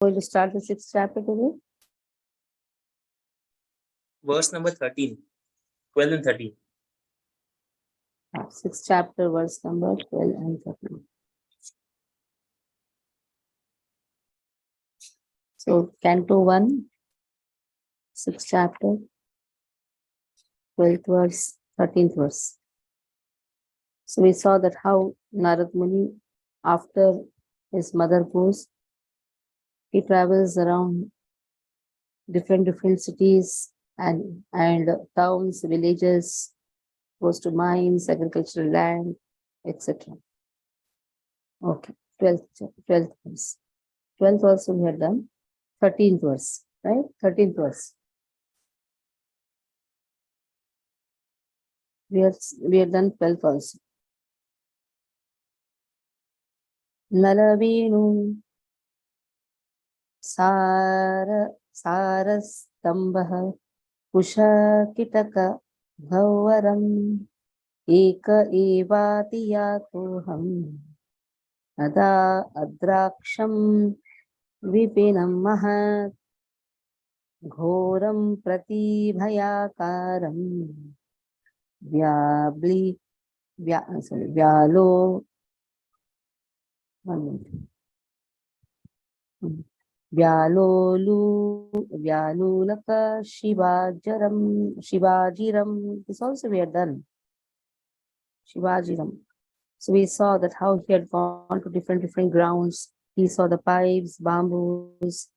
Going to start the 6th chapter today. Verse number 13, 12 and 13. 6th chapter, verse number 12 and 13. So, Canto 1, 6th chapter, 12th verse, 13th verse. So, we saw that how Narad Muni, after his mother goes, he travels around different cities and towns, villages, goes to mines, agricultural land, etc. Okay, 12th verse. 12th also we had done. 13th verse, right? 13th verse. We have done 12th also. Nalavenu Sarastambha Kushakitaka Bhavaram Eka Evati Yatoham Ada Adraksham Vipinam Mahat Ghoram Pratibhayakaram Vyalo Vyalulaka Shivajiram. This also we had done. Shivajiram. So we saw that how he had gone to different grounds. He saw the pipes, bamboos,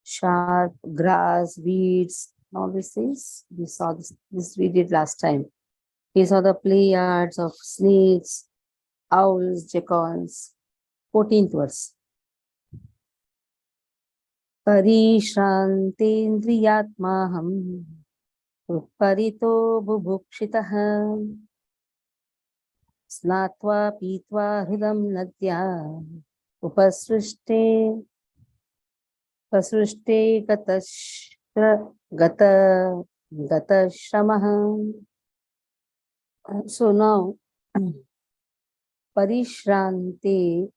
sharp grass, weeds, all these things. We saw this we did last time. He saw the play yards of snakes, owls, jackals. 14th verse. Parishantendriyatmaham parito bubhukshitah snatva pitva hridam nadya upasrishte gata shamah. So now parishrantah,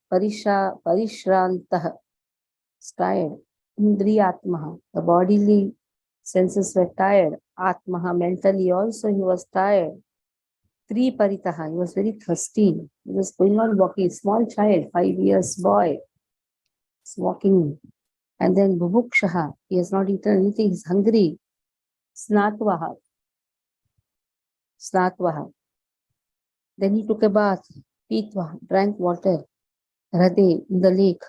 tired. Indriyatmaha, the bodily senses were tired. Atmaha, mentally also he was tired. Paritaha, he was very thirsty. He was going on walking, small child, 5 years boy, is walking. And then Bhubukshaha, he has not eaten anything, he's hungry. Snatvaha. Then he took a bath. Pitva, drank water. Rade, in the lake.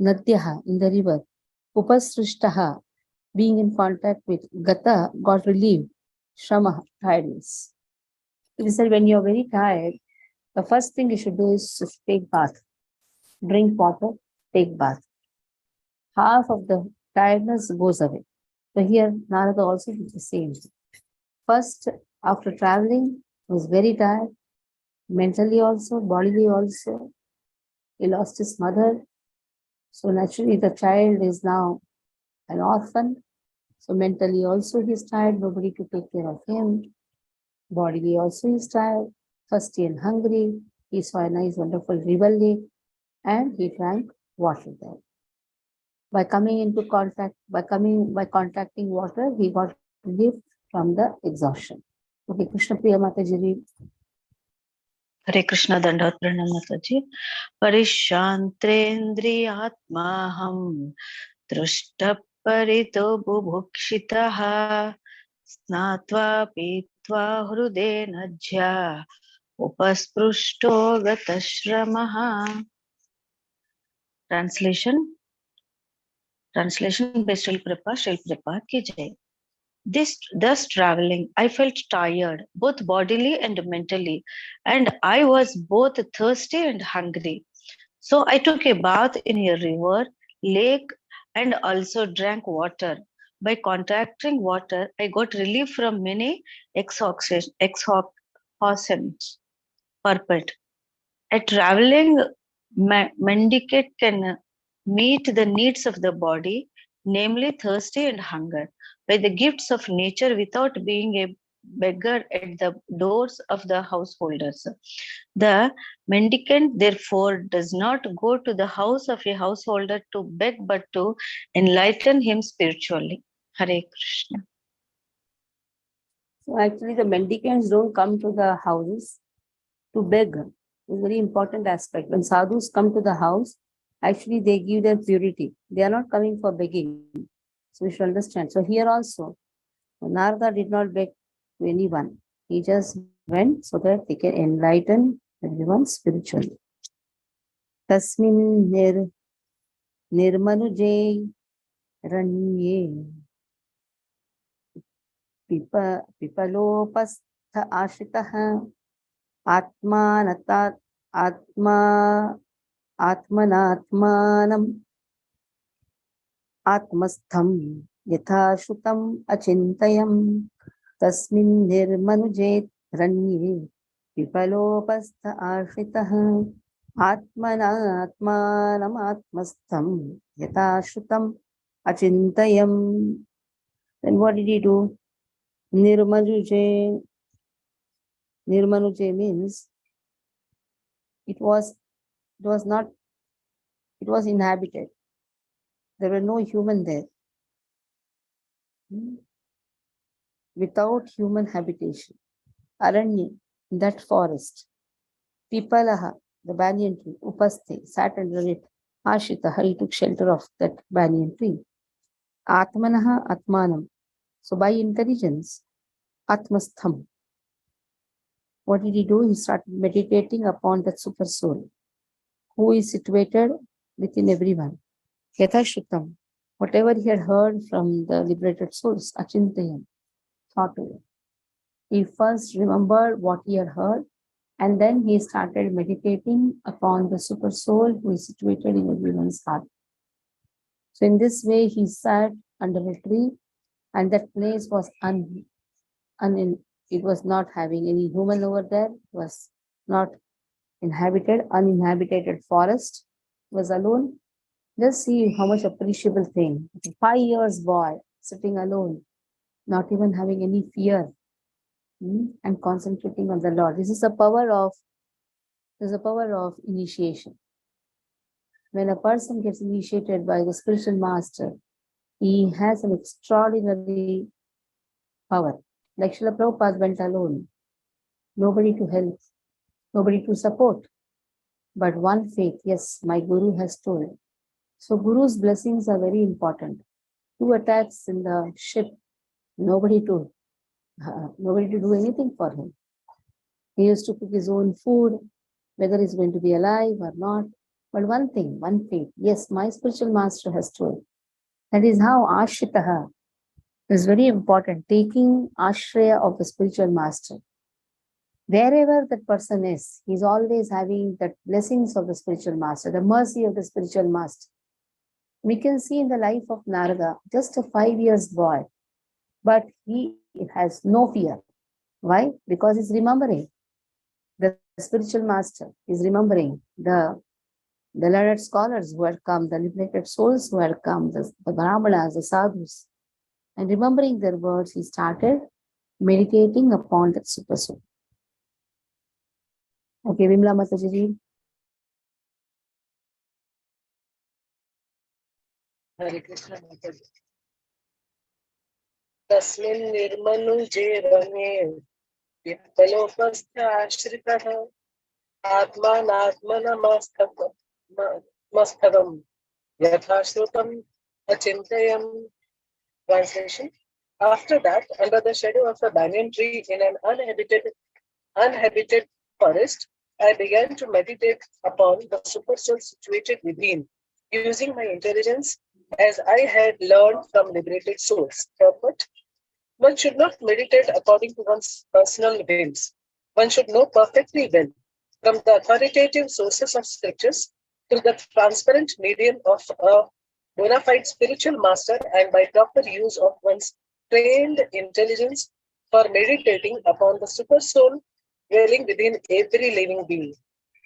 Nadyaha, in the river. Upasrishtaha, being in contact with Gata, got relieved. Shamaha, tiredness. He said, when you're very tired, the first thing you should do is to take bath. Drink water, take bath. Half of the tiredness goes away. So here, Narada also did the same. First, after traveling, he was very tired. Mentally also, bodily also. He lost his mother. So naturally, the child is now an orphan. So mentally also he is tired, nobody to take care of him. Bodily also he is tired, thirsty and hungry. He saw a nice, wonderful river lake and he drank water there. By coming into contact, by contacting water, he got relief from the exhaustion. Okay, Krishna Priya Mataji. Hare Krishna Dandavat Pranam Mataji. Parishantrendriyatmaham Drashta Parito Bubhukshitaha Snatva Pitva Hrude Najya Upasprushto Gatashramah. Translation by Srila Prabhupada ki jai. Thus traveling, I felt tired, both bodily and mentally, and I was both thirsty and hungry. So I took a bath in a river, lake, and also drank water. By contacting water, I got relief from many exhaustions. Purport. A traveling mendicant can meet the needs of the body, namely thirsty and hunger, by the gifts of nature without being beggar at the doors of the householders. The mendicant, therefore, does not go to the house of a householder to beg, but to enlighten him spiritually. Hare Krishna. So actually, the mendicants don't come to the houses to beg. It's a very important aspect. When sadhus come to the house, actually they give their purity. They are not coming for begging. So we should understand. So here also, Narada did not beg to anyone. He just went so that he can enlighten everyone spiritually. Tasmin nirmanuje ranye pipalopastha ashitaha atmanata atma atmanatmanam atmastham yatha shrutam achintayam tasmin nirmanuje ranye pipalopastha ashitaha atmanatmanam atmastham yatha shrutam achintayam. Then what did he do? Nirmanuje means it was inhabited. There were no human there. Without human habitation. Aranya, that forest. Pipalaha, the banyan tree. Upaste, sat under it. Ashitaha, he took shelter of that banyan tree. Atmanaha, Atmanam. So by intelligence, Atmastham. What did he do? He started meditating upon that super soul, who is situated within everyone. Yatha Shrutam. Whatever he had heard from the liberated souls, Achintayam, thought of it. He first remembered what he had heard, and then he started meditating upon the super soul who is situated in everyone's heart. So in this way, he sat under a tree, and that place was it was not having any human over there. It was not inhabited, uninhabited forest. It was alone. Just see how much appreciable thing. 5 years boy sitting alone, not even having any fear, and concentrating on the Lord. This is the power of initiation. When a person gets initiated by the spiritual master, he has an extraordinary power. Like Srila Prabhupada went alone, nobody to help, nobody to support, but one faith. Yes, my Guru has told. So Guru's blessings are very important. 2 attacks in the ship, nobody to do anything for him. He used to cook his own food, whether he's going to be alive or not. But one thing, one faith. Yes, my spiritual master has told. That is how Ashritaha is very important, taking Ashraya of the spiritual master. Wherever that person is, he's always having the blessings of the spiritual master, the mercy of the spiritual master. We can see in the life of Narada, just a 5 years boy, but he has no fear. Why? Because he's remembering the spiritual master. He's remembering the learned scholars who had come, the liberated souls who had come, the Brahmanas, the sadhus. And remembering their words, he started meditating upon that super soul. Okay, Vimla Mataji. Hare Krishna Mataji. Tasmin nirmanuje ranye Vippalopastha Atmanatmanamastagam Yathashrutam Achintayam. Translation. After that, under the shadow of a banyan tree in an uninhabited forest, I began to meditate upon the super soul situated within, using my intelligence as I had learned from liberated souls. Purport: one should not meditate according to one's personal whims. One should know perfectly well, from the authoritative sources of scriptures to the transparent medium of a bona fide spiritual master, and by proper use of one's trained intelligence for meditating upon the super soul dwelling within every living being.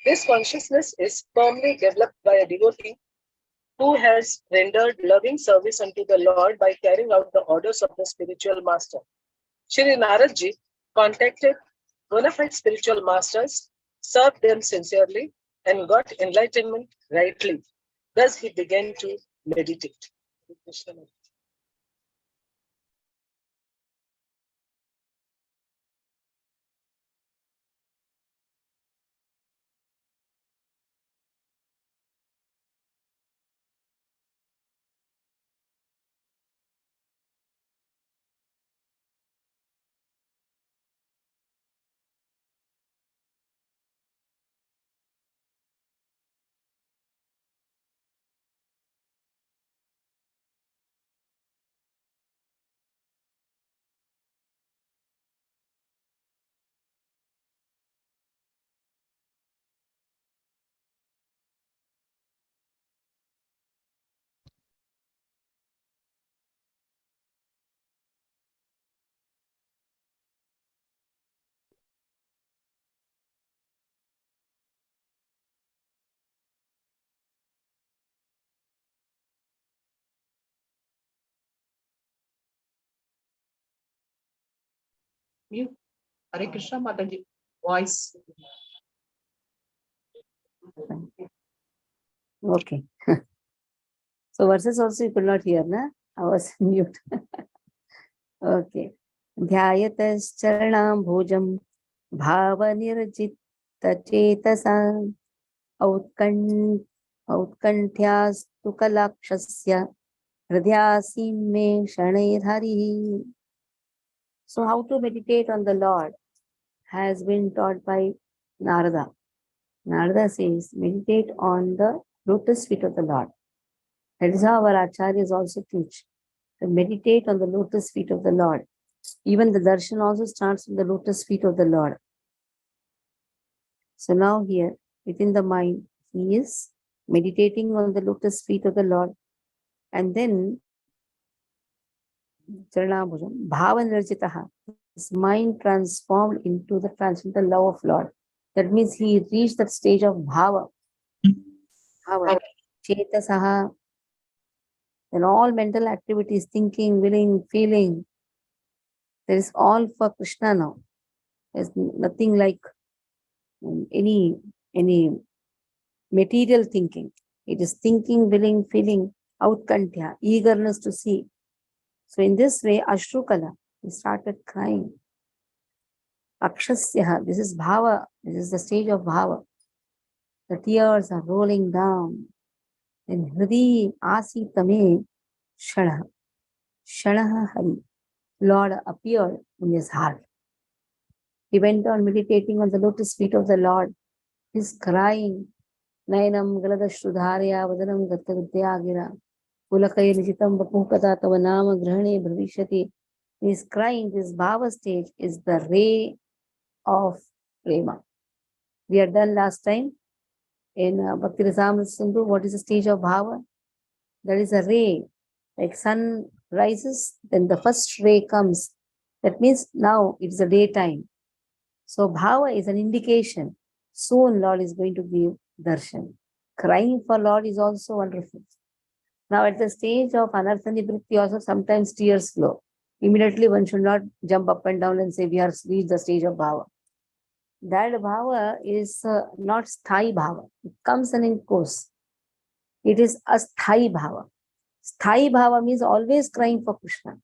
This consciousness is firmly developed by a devotee who has rendered loving service unto the Lord by carrying out the orders of the spiritual master. Shri Naradji contacted bona fide spiritual masters, served them sincerely, and got enlightenment rightly. Thus he began to meditate. Mute. Hare Krishna Mataji. Voice. Okay. So verses also you could not hear, na? I was mute. Okay. ध्यायतश्चरणां भोजं भावनिर्जितचेतसा औत्कण्ठ्यास्तु कलाक्षस्य हृदयासीन्मे शनैर्हरिः. So how to meditate on the Lord has been taught by Narada. Narada says, meditate on the lotus feet of the Lord. That is how our acharyas also teach. To meditate on the lotus feet of the Lord. Even the darshan also starts with the lotus feet of the Lord. So now here, within the mind, he is meditating on the lotus feet of the Lord. And then, Charanabhujam, Bhava Nirjitaha, his mind transformed into the transcendental love of Lord. That means he reached that stage of Bhava. Bhava. Chetasaha. Then all mental activities, thinking, willing, feeling, there is all for Krishna now. There's nothing like any material thinking. It is thinking, willing, feeling, outkantya, eagerness to see. So in this way, Ashrukala, he started crying. Akshasyaha, this is bhava, this is the stage of bhava. The tears are rolling down. Then Hridi Asitame Shanaha. Shanaha Hari. Lord appeared in his heart. He went on meditating on the lotus feet of the Lord. He's crying. Nayanam Galadashrudharya Vadanam Gattavidyagira. Pulakaya Nijitam Vapukata Tava Nama Grahane Bhavishyati. He is crying. This bhava stage is the ray of prema. We had done last time in Bhakti Rasamrita Sindhu. What is the stage of bhava? That is a ray. Like sun rises, then the first ray comes. That means now it's the daytime. So bhava is an indication. Soon Lord is going to give darshan. Crying for Lord is also wonderful. Now at the stage of anartha nivritti also sometimes tears flow. Immediately one should not jump up and down and say we have reached the stage of bhava. That bhava is not sthai bhava. It comes and it goes. It is a sthai bhava. Sthai bhava means always crying for Krishna.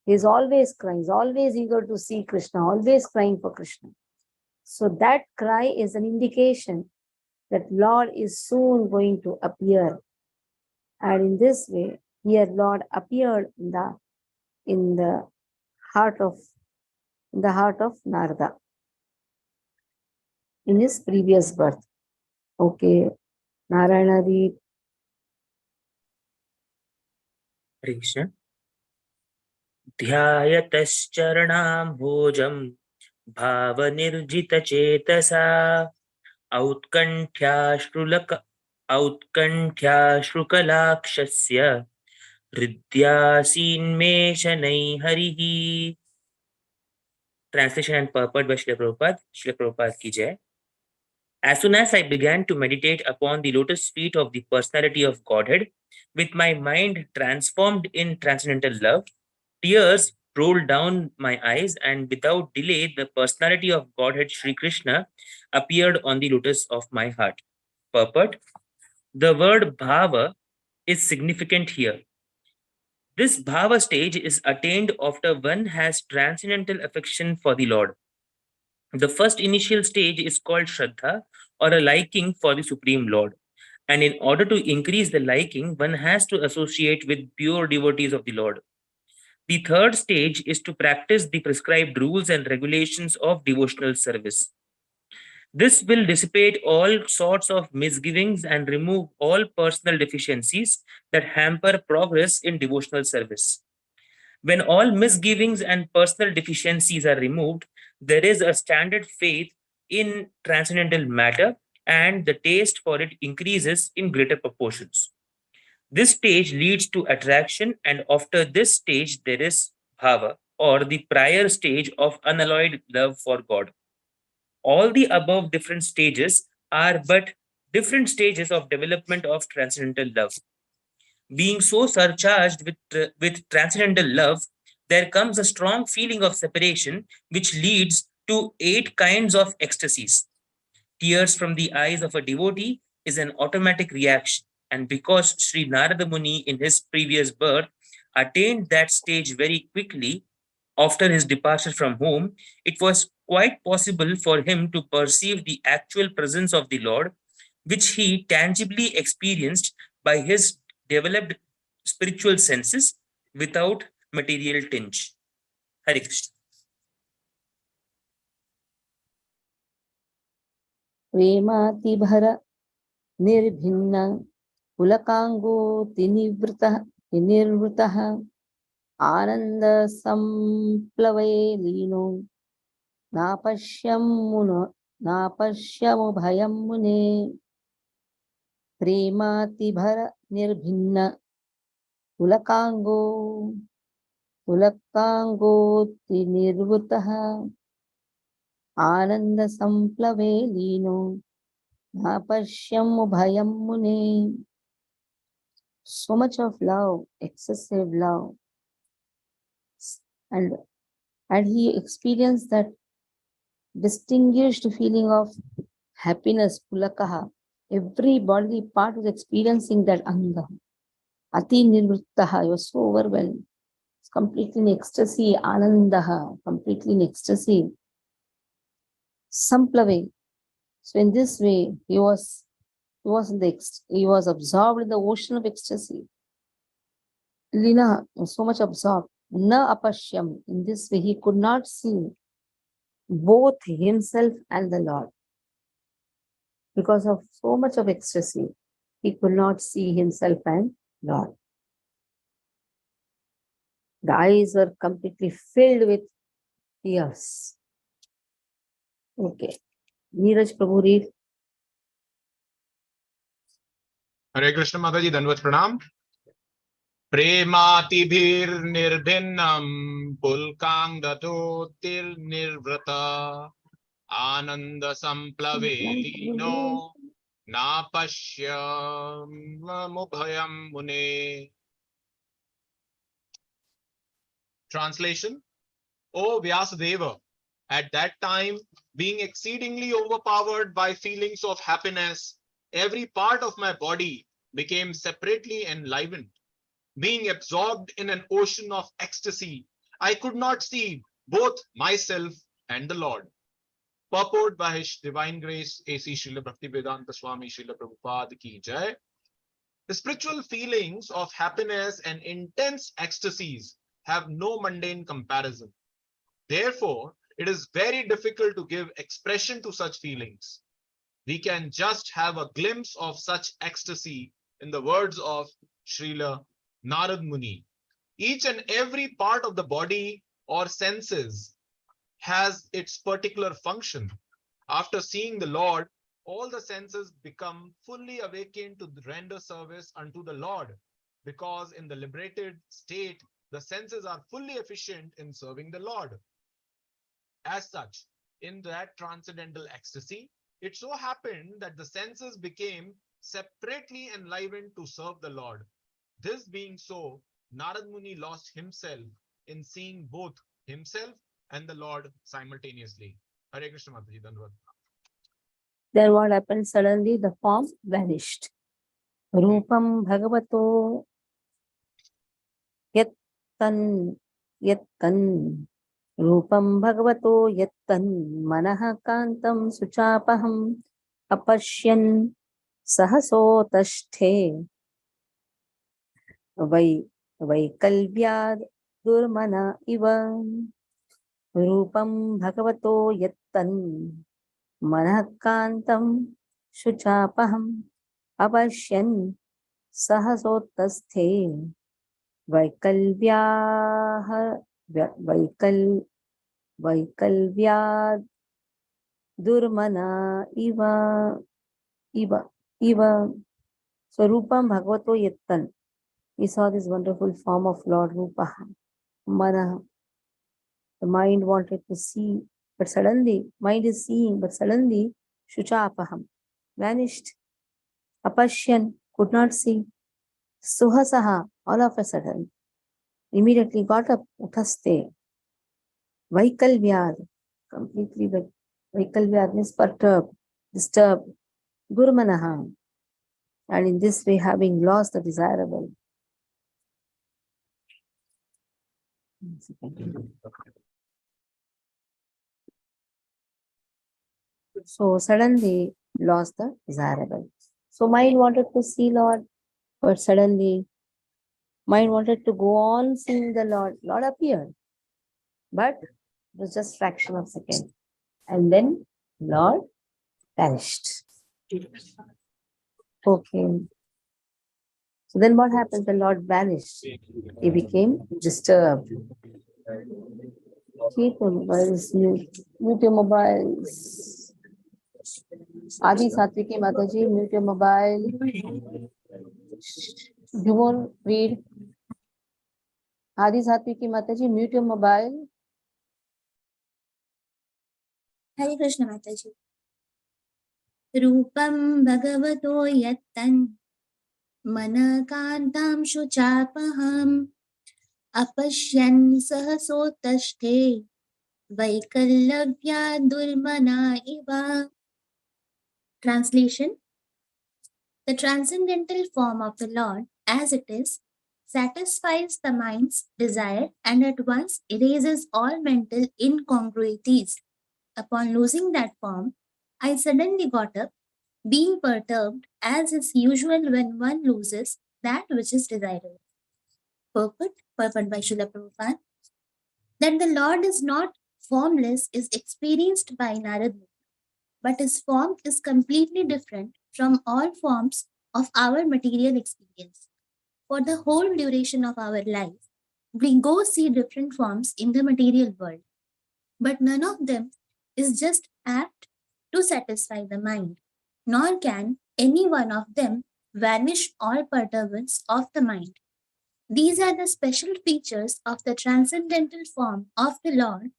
He is always crying, is always eager to see Krishna, always crying for Krishna. So that cry is an indication that Lord is soon going to appear. And in this way, here Lord appeared in the heart of Narada in his previous birth. Okay, Narayana read. Hare Krishna. ध्यायतश्चरणां भोजं भावनिर्जितचेतसा औत्कण्ठ्याश्रुकलाक्षस्य हृद्यासीन्मे शनैः हरिः. Translation and purport by Srila Prabhupada. Srila Prabhupada ki jai. As soon as I began to meditate upon the lotus feet of the personality of Godhead, with my mind transformed in transcendental love, tears rolled down my eyes, and without delay, the personality of Godhead Sri Krishna appeared on the lotus of my heart. Purport. The word bhava is significant here. This bhava stage is attained after one has transcendental affection for the Lord. The first initial stage is called Shraddha, or a liking for the Supreme Lord. And in order to increase the liking, one has to associate with pure devotees of the Lord. The third stage is to practice the prescribed rules and regulations of devotional service. This will dissipate all sorts of misgivings and remove all personal deficiencies that hamper progress in devotional service. When all misgivings and personal deficiencies are removed, there is a standard faith in transcendental matter, and the taste for it increases in greater proportions. This stage leads to attraction, and after this stage, there is bhava, or the prior stage of unalloyed love for God. All the above different stages are but different stages of development of transcendental love. Being so surcharged with transcendental love, there comes a strong feeling of separation, which leads to 8 kinds of ecstasies. Tears from the eyes of a devotee is an automatic reaction. And because Sri Narada Muni in his previous birth attained that stage very quickly after his departure from home, it was quite possible for him to perceive the actual presence of the Lord, which he tangibly experienced by his developed spiritual senses without material tinge. Hare Krishna. प्रेमातिभर निर्भिन्न पुलकाङ्गोतिनिवृतः आनन्द संप्लवे लीनो नापश्यमु भयं मुने प्रेमातिभर निर्भिन्न पुलकाङ्गोतिनिवृतः आनंद संप्लवे लीनो नापश्यमु भयं मुने. So much of love, excessive love, and he experienced that distinguished feeling of happiness, pulakaha. Every bodily part was experiencing that anga. Ati nirvrittaha, he was so overwhelmed. It's completely in ecstasy, anandaha, completely in ecstasy. Samplave. So in this way, he was absorbed in the ocean of ecstasy. Lina was so much absorbed. Na apashyam. In this way, he could not see both himself and the Lord. Because of so much of ecstasy, he could not see himself and Lord. The eyes were completely filled with tears. Okay. Neeraj Prabhu, read. Hare Krishna Mataji, Danvat Pranam. Premativirnirbhinnam pulkang datotir nirvrata ananda samplave lino napashyamubhayam mune. Translation. O Vyasadeva, at that time, being exceedingly overpowered by feelings of happiness, every part of my body became separately enlivened. Being absorbed in an ocean of ecstasy, I could not see both myself and the Lord. Purport by His Divine Grace, A.C. Srila Bhaktivedanta Swami Srila Prabhupada Ki Jai. The spiritual feelings of happiness and intense ecstasies have no mundane comparison. Therefore, it is very difficult to give expression to such feelings. We can just have a glimpse of such ecstasy in the words of Srila Narad Muni. Each and every part of the body or senses has its particular function. After seeing the Lord, all the senses become fully awakened to render service unto the Lord, because in the liberated state, the senses are fully efficient in serving the Lord. As such, in that transcendental ecstasy, it so happened that the senses became separately enlivened to serve the Lord. This being so, Narad Muni lost himself in seeing both himself and the Lord simultaneously. Hare Krishna Mataji, Dandavat. Then what happened? Suddenly the form vanished. Rupam Bhagavato Yattan Yattan Rupam Bhagavato Yattan Manaha Kantam Suchapaham Apashyan Sahasotashte Vaikalvyad Durmana Iva Rupam Bhagavato Yattan Manakantam Shuchapaham Avashyan Sahasotasthe Vaikalvyah Vaikalvyad Durmana Iva. So Rupam Bhagavato Yattan. We saw this wonderful form of Lord Rupa. Mana. The mind wanted to see, but suddenly, mind is seeing, but suddenly, Shuchapaham vanished. Apashyan could not see. Suhasaha, all of a sudden, immediately got up. Uthaste. Vaikalvyad, completely Vaikalvyad means perturbed, disturbed. Gurmanaha. And in this way, having lost the desirable. So suddenly lost the desirable. So mind wanted to see Lord, but suddenly mind wanted to go on seeing the Lord. Lord appeared, but it was just fraction of a second. And then Lord vanished. Okay. So then what happened? The Lord vanished. He became disturbed. Keep your mobiles mute. Mute your mobiles. Adi Satviki Mataji, mute your mobile. You won't read. Adi Satviki Mataji, mute your mobile. Hare Krishna Mataji. Rupam Bhagavato Yattan Manakantam Shuchapaham Apashyan Sahasotashte Vaikallavya Durmana Iva. Translation. The transcendental form of the Lord, as it is, satisfies the mind's desire and at once erases all mental incongruities. Upon losing that form, I suddenly got up, being perturbed as is usual when one loses that which is desirable. Purport by Srila Prabhupada, that the Lord is not formless is experienced by Narad Muni, but his form is completely different from all forms of our material experience. For the whole duration of our life, we go see different forms in the material world, but none of them is just apt to satisfy the mind, nor can any one of them vanish all perturbance of the mind. These are the special features of the transcendental form of the Lord,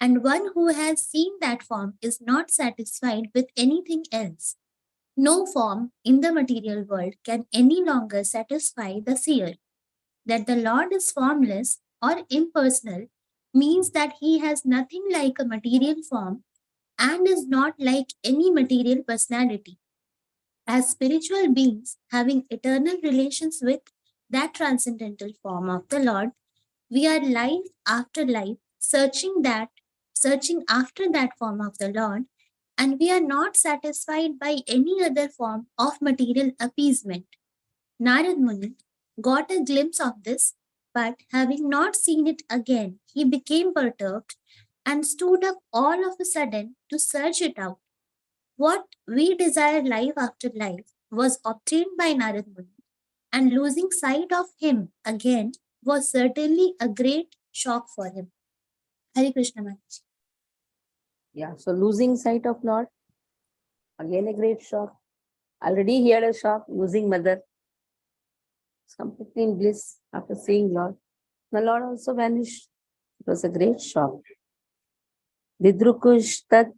and one who has seen that form is not satisfied with anything else. No form in the material world can any longer satisfy the seer. That the Lord is formless or impersonal means that he has nothing like a material form and is not like any material personality. As spiritual beings having eternal relations with that transcendental form of the Lord, we are life after life searching after that form of the Lord, and we are not satisfied by any other form of material appeasement. Narad Muni got a glimpse of this, but having not seen it again, he became perturbed and stood up all of a sudden to search it out. What we desire life after life was obtained by Narad Muni, and losing sight of him again was certainly a great shock for him. Hare Krishna Maharaj. Yeah, so losing sight of Lord, again a great shock. Already he had a shock, losing mother. It's completely in bliss after seeing Lord. The Lord also vanished. It was a great shock. Vidrukush tat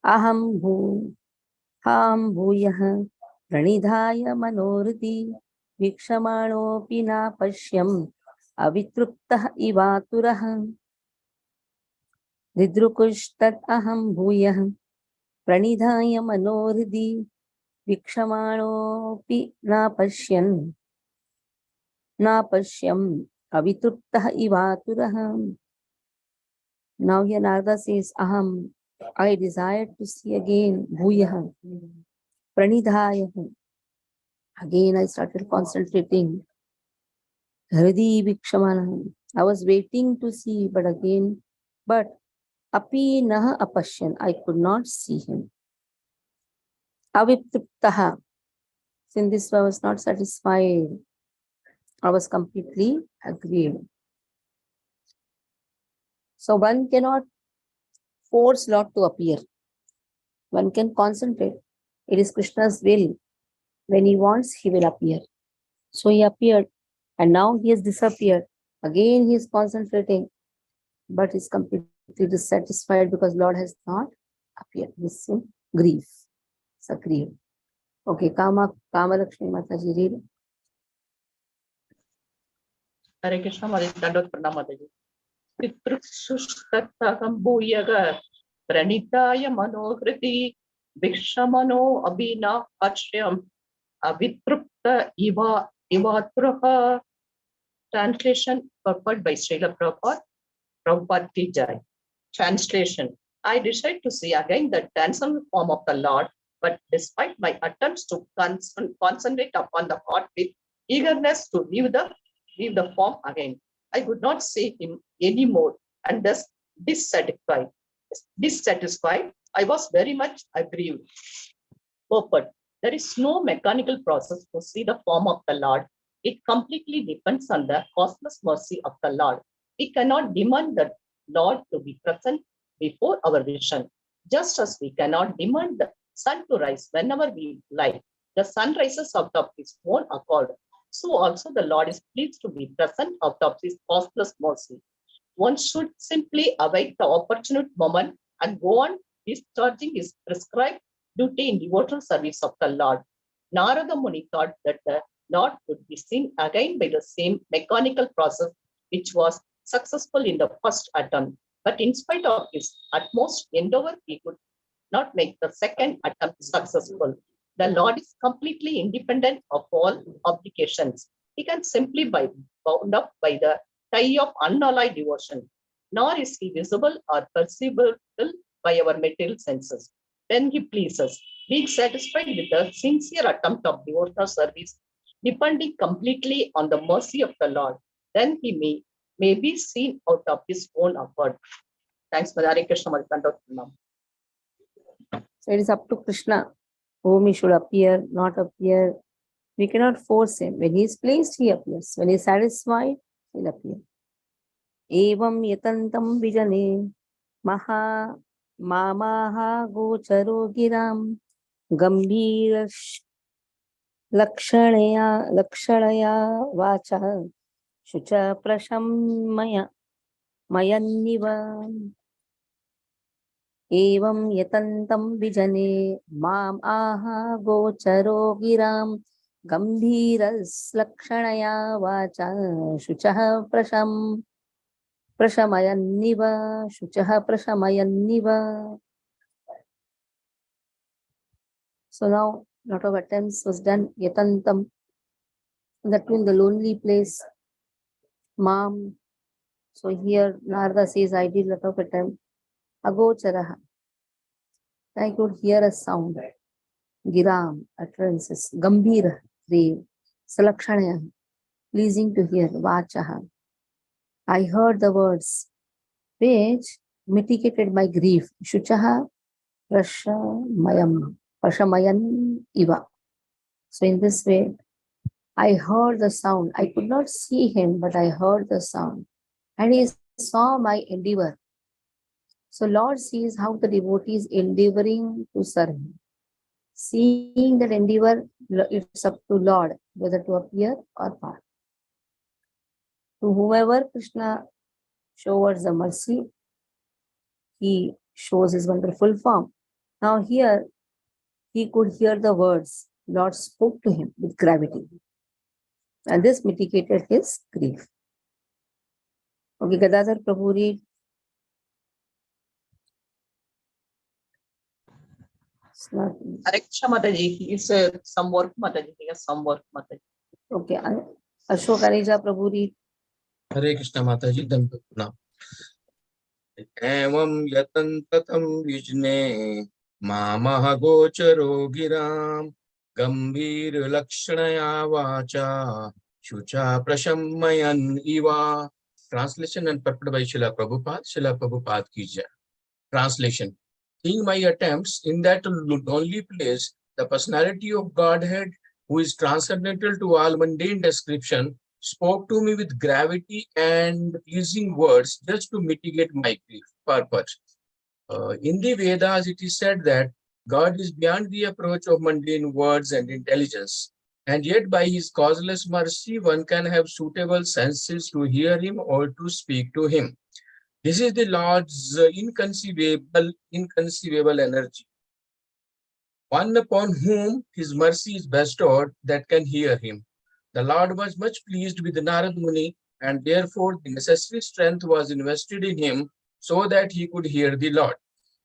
aham bhu ham bhuyah pranidhaya manorti vikshamanopi na pashyam avitruptah ivaturah didrukushtat aham bhuyah pranidhaya manohridi vikshamaanopi napashyam avitruptah ivaturah. Now here Narada says, aham, I desired to see again bhuyah pranidhaya. Again I started concentrating. Hridi vikshamana. I was waiting to see, but api naha apashyan. I could not see him. Aviptriptaha. Since this I was not satisfied, I was completely aggrieved. So one cannot force Lord to appear. One can concentrate. It is Krishna's will. When he wants, he will appear. So he appeared, and now he has disappeared. Again he is concentrating, but is completely dissatisfied because Lord has not appeared. He is in grief. So grief. Okay, Kama Lakshmi Mataji, read. Hare Krishna, Mataji, Dandot Pranam Mataji. Pitrukshushtataham bhuyaga pranitaya manohriti vikshamano abhina achyam avitrupta ivatraha. Translation purport by Srila Prabhupada Ki Jai. Translation. I decide to see again the transcendental form of the Lord, but despite my attempts to concentrate upon the heart with eagerness to leave the form again, I could not see him anymore, and thus dissatisfied. I was very much aggrieved. Purport. There is no mechanical process to see the form of the Lord. It completely depends on the causeless mercy of the Lord. We cannot demand the Lord to be present before our vision, just as we cannot demand the sun to rise whenever we like. The sun rises out of his own accord. So also the Lord is pleased to be present out of his causeless mercy. One should simply await the opportune moment and go on discharging his prescribed duty in devotional service of the Lord. Narada Muni thought that the Lord could be seen again by the same mechanical process which was successful in the first attempt. But in spite of his utmost endeavor, he could not make the second attempt successful. The Lord is completely independent of all obligations. He can simply be bound up by the tie of unalloyed devotion, nor is he visible or perceivable by our material senses. When he pleases, being satisfied with the sincere attempt of devotional service, depending completely on the mercy of the Lord, then he may be seen out of his own accord. Thanks, Madhari Krishna. So it is up to Krishna whom he should appear, not appear. We cannot force him. When he is pleased, he appears. When he is satisfied, he will appear. Evam yatantam vijane mamaha gocharo giram gambhirash lakshanaya vacha shucha prashammaya mayanniva. Evam yatantam vijane mam aha gocharo giram gambhiras lakshanaya vacha shucha prashamayanniva. Shucha prashamayanniva. So now lot of attempts was done. Yatantam, that in the lonely place. Mam. So here Narada says, I did lot of attempt. Agocharaha. I could hear a sound. Giram, utterances. Gambhira, the Salakshanaya, pleasing to hear. Vachaha. I heard the words which mitigated my grief. Shuchaha prashamayan iva. So in this way, I heard the sound. I could not see him, but I heard the sound. And he saw my endeavor. So Lord sees how the devotee is endeavoring to serve him. Seeing that endeavor, it's up to Lord whether to appear or not. To whomever Krishna shows the mercy, he shows his wonderful form. Now here, he could hear the words. Lord spoke to him with gravity. And this mitigated his grief. Okay, Gadadhar Prabhu, read. It's not. Areksha Mataji, he said some work Mataji, he has some work Mataji. Okay, Ashok Areja Prabhu, read. हरे कृष्ण माता जी दंड प्रणाम। एवं यतन्ततं विजने मामह गोचरो गिरां गंभीरलक्षणया वाचा शुचा प्रशमयन् Eva. Translation and purport by Srila Prabhupada. Srila Prabhupada ki jai. Translation. Seeing my attempts in that lonely place, the personality of Godhead, who is transcendental to all mundane description, spoke to me with gravity and pleasing words just to mitigate my grief. Purpose. In the Vedas, it is said that God is beyond the approach of mundane words and intelligence. And yet, by his causeless mercy, one can have suitable senses to hear him or to speak to him. This is the Lord's inconceivable energy. One upon whom his mercy is bestowed that can hear him. The Lord was much pleased with Narad Muni, and therefore the necessary strength was invested in him so that he could hear the Lord.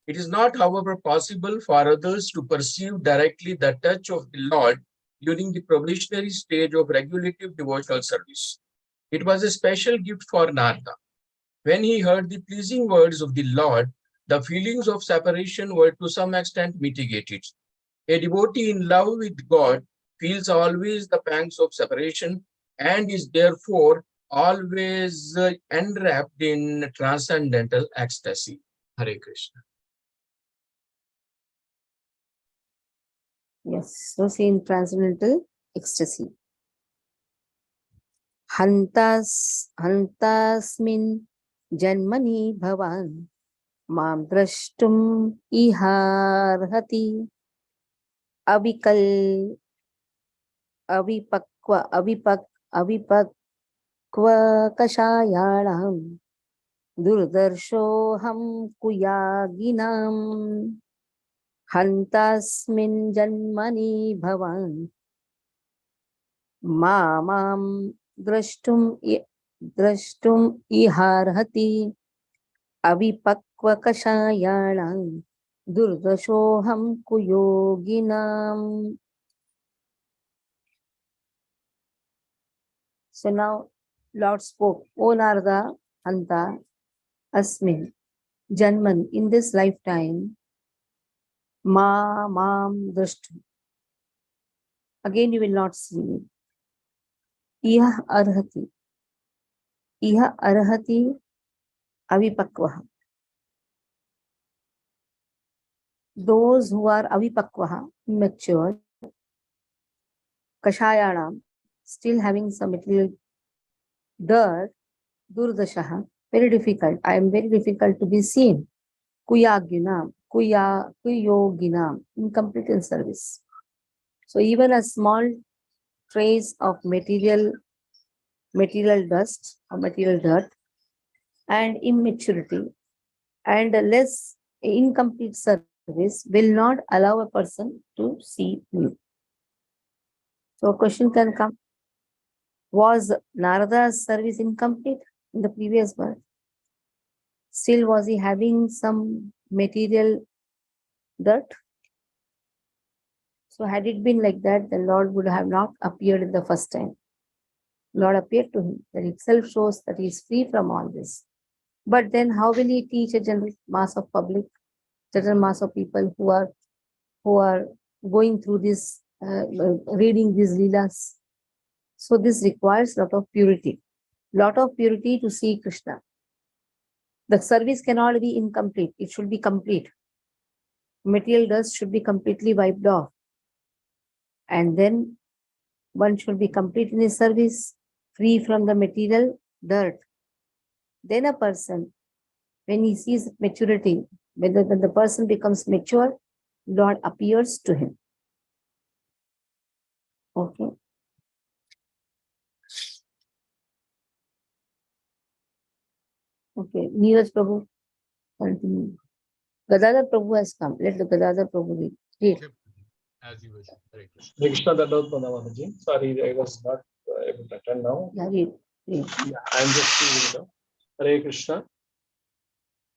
It is not, however, possible for others to perceive directly the touch of the Lord during the probationary stage of regulative devotional service. It was a special gift for Narada. When he heard the pleasing words of the Lord, the feelings of separation were to some extent mitigated. A devotee in love with God feels always the pangs of separation and is therefore always enwrapped in transcendental ecstasy. Hare Krishna. Yes, so see in transcendental ecstasy. Hantasmin janmani bhavan mam drashtum iharhati avikal avipakva kashayanam durdarshoham kuyaginam hantasmin janmani bhavan mamam drashtum iharhati avipakva kashayanam durdashoham kuyoginam. So now Lord spoke, O Narada, Anta, Asmin, Janman, in this lifetime, Mam Drashtu. Again you will not see me. Iha arhati avipakvaha. Those who are avipakvaha, immature, kashayanam, still having some material dirt, durdashaha, very difficult. I am very difficult to be seen. Kuyoginam, incomplete in service. So even a small trace of material dust or material dirt and immaturity and a less incomplete service will not allow a person to see me. So a question can come, was Narada's service incomplete in the previous birth? Still was he having some material dirt? So had it been like that, the Lord would have not appeared in the first time. Lord appeared to him. That itself shows that he is free from all this. But then how will he teach a general mass of public, general mass of people who are going through this, reading these leelas? So this requires lot of purity to see Krishna. The service cannot be incomplete. It should be complete. Material dust should be completely wiped off. And then one should be complete in his service, free from the material dirt. Then a person, when he sees maturity, when the person becomes mature, Lord appears to him. Okay. Okay, Neeraj Prabhu, continue. Gadadhar Prabhu has come. Let the Gadadhar Prabhu read. Okay, as you wish. Hare Krishna. Krishna Dandot Pranamataji. Sorry, I was not able to attend now. Yeah, read. Yeah, I'm just reading it out. Hare Krishna.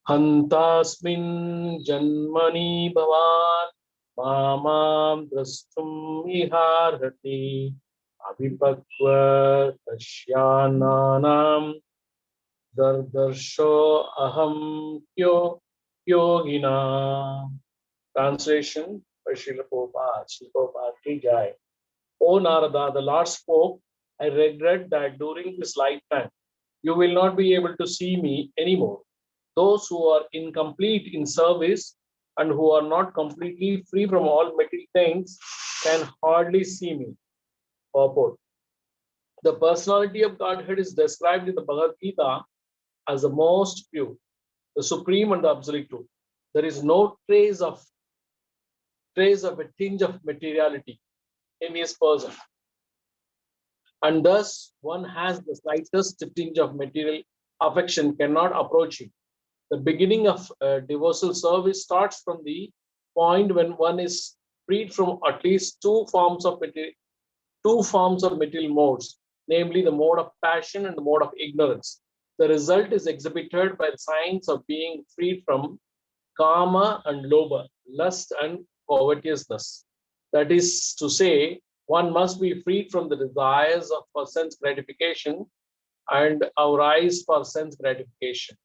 Hantasmin janmani bhavan mamam drastum iharati abhipakva tasyananam dardarsho aham yogina. Translation by Srila Prabhupada. Srila Prabhupada ki jai. O Narada, the Lord spoke, I regret that during this lifetime, you will not be able to see me anymore. Those who are incomplete in service and who are not completely free from all material things can hardly see me. Purport. The personality of Godhead is described in the Bhagavad Gita as the most pure, the supreme and the absolute truth. There is no trace of a tinge of materiality in his person. And thus, one has the slightest tinge of material affection cannot approach him. The beginning of devotional service starts from the point when one is freed from at least two forms of material modes, namely the mode of passion and the mode of ignorance. The result is exhibited by the signs of being freed from kama and lobha, lust and covetousness. That is to say, one must be freed from the desires for sense gratification and arise for sense gratification.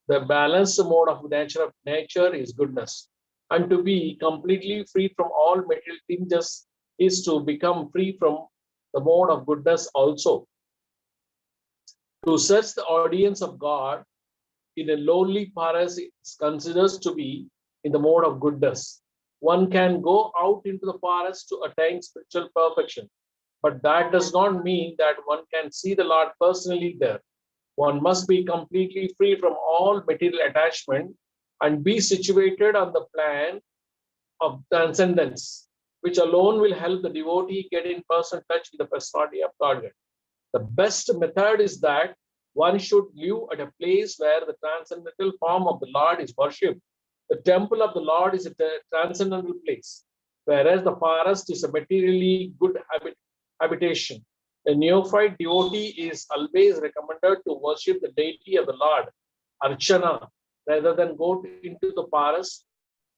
The balanced mode of nature is goodness. And to be completely free from all material tinges is to become free from the mode of goodness also. To search the audience of God in a lonely forest is considered to be in the mode of goodness. One can go out into the forest to attain spiritual perfection, but that does not mean that one can see the Lord personally there. One must be completely free from all material attachment and be situated on the plan of transcendence, which alone will help the devotee get in personal touch with the personality of Godhead. The best method is that one should live at a place where the transcendental form of the Lord is worshipped. The temple of the Lord is a transcendental place, whereas the forest is a materially good habitation. A neophyte devotee is always recommended to worship the deity of the Lord, Archana, rather than go into the forest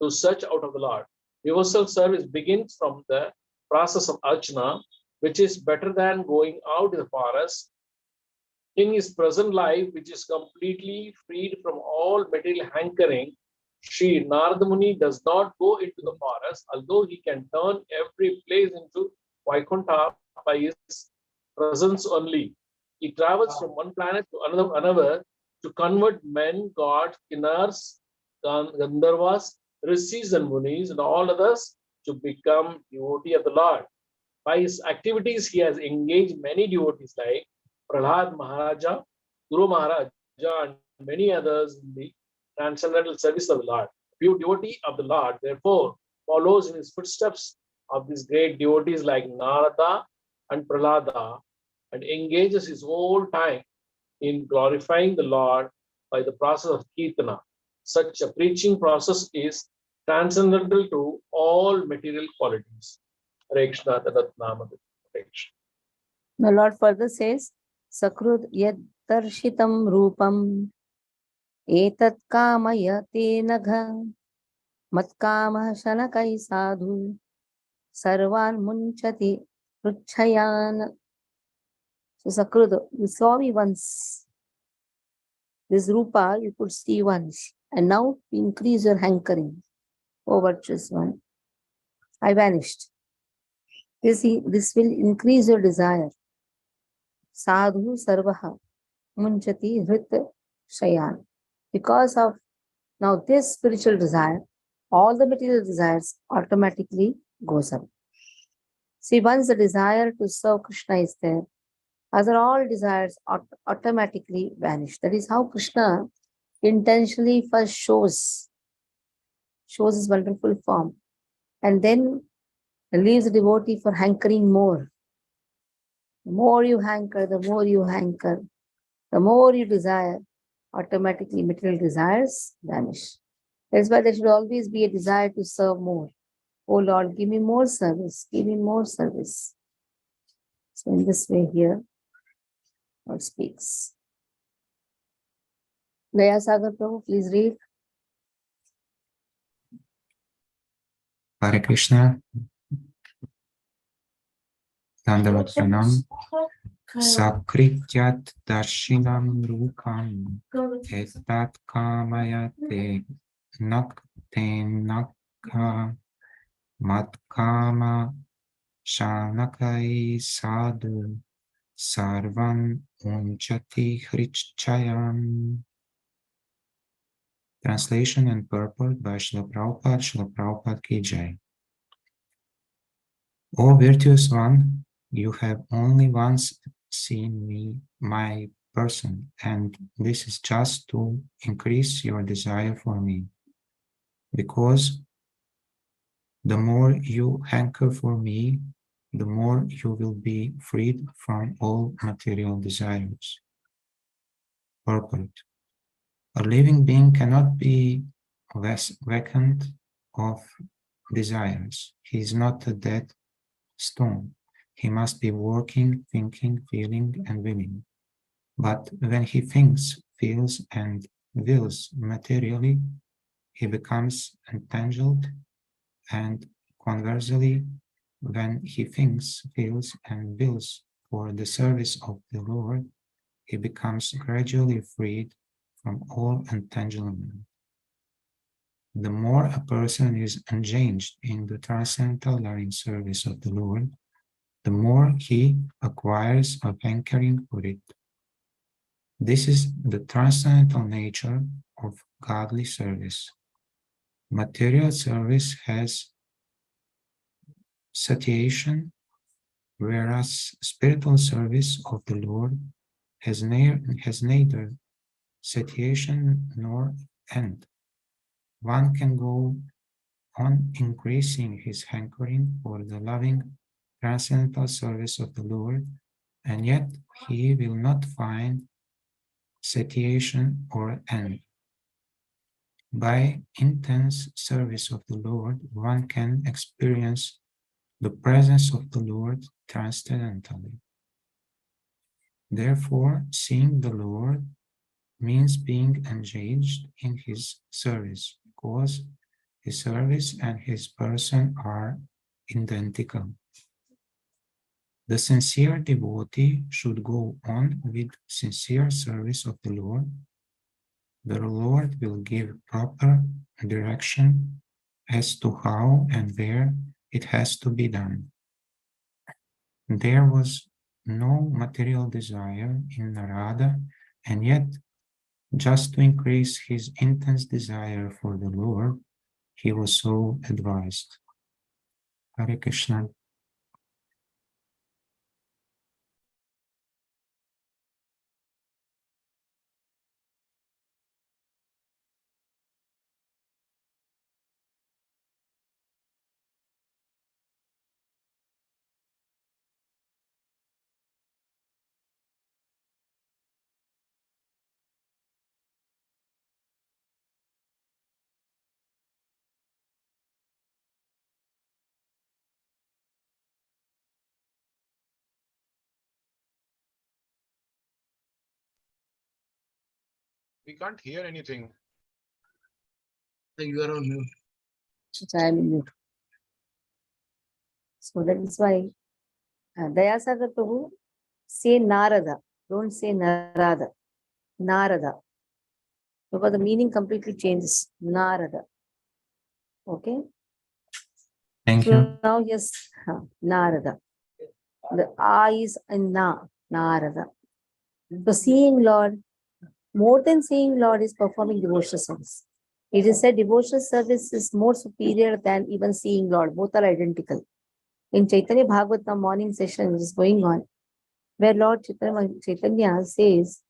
to search out of the Lord. Devotional service begins from the process of Archana, which is better than going out in the forest. In his present life, which is completely freed from all material hankering, Sri Narada Muni does not go into the forest, although he can turn every place into Vaikuntha by his presence only. He travels from one planet to another to convert men, gods, kinnars, Gandharvas, rishis and munis, and all others to become devotee of the Lord. By his activities, he has engaged many devotees like Prahlad Maharaja, Guru Maharaja, and many others in the transcendental service of the Lord. Pure devotee of the Lord, therefore, follows in his footsteps of these great devotees like Narada and Prahlada and engages his whole time in glorifying the Lord by the process of Kirtana. Such a preaching process is transcendental to all material qualities. Hare Krishna, Tadatnama. The Lord further says, Sakrud yad darshitam rupam etat kamaya te nagha matkama shanakai sadhu sarvan munchati ruchayan. So Sakrud, you saw me once. This rupa you could see once. And now increase your hankering. O virtuous one. I vanished. This will increase your desire. Sadhu sarvaha munchati hrit shayan. Because of now this spiritual desire, all the material desires automatically goes up. See, once the desire to serve Krishna is there, other all desires automatically vanish. That is how Krishna intentionally first shows his wonderful form, and then leaves the devotee for hankering more. The more you hanker, the more you desire, automatically material desires vanish. That's why there should always be a desire to serve more. Oh Lord, give me more service, give me more service. So in this way here, Lord speaks. Daya Sagar Prabhu, please read. Hare Krishna. Dandavat Pranam. Sakrityat darshinam rupam etat kamayate nakten nakha matkama shanakai sadhu sarvam unchati hrichayam. Translation and purport by Srila Prabhupada. Srila Prabhupada ki jai. O virtuous one, you have only once seen me, my person, and this is just to increase your desire for me. Because the more you hanker for me, the more you will be freed from all material desires. Purport. A living being cannot be vacant of desires. He is not a dead stone. He must be working, thinking, feeling, and willing. But when he thinks, feels, and wills materially, he becomes entangled, and conversely, when he thinks, feels, and wills for the service of the Lord, he becomes gradually freed from all entanglement. The more a person is engaged in the transcendental loving service of the Lord, the more he acquires a hankering for it. This is the transcendental nature of godly service. Material service has satiation, whereas spiritual service of the Lord has neither satiation nor end. One can go on increasing his hankering for the loving transcendental service of the Lord, and yet he will not find satiation or end. By intense service of the Lord, one can experience the presence of the Lord transcendentally. Therefore, seeing the Lord means being engaged in his service, because his service and his person are identical. The sincere devotee should go on with sincere service of the Lord. The Lord will give proper direction as to how and where it has to be done. There was no material desire in Narada, and yet, just to increase his intense desire for the Lord, he was so advised. Hare Krishna. We can't hear anything. You are on mute. I am in mute. So that is why Daya Sagar Prabhu, say Narada, don't say Narada. Narada. Because the meaning completely changes. Narada. Okay? Thank So you. now yes, Narada. The A is in Na, Narada. So seeing Lord, more than seeing Lord is performing devotional service. It is said devotional service is more superior than even seeing Lord. Both are identical. In Chaitanya Bhagavatam morning session which is going on, where Lord Chaitanya says,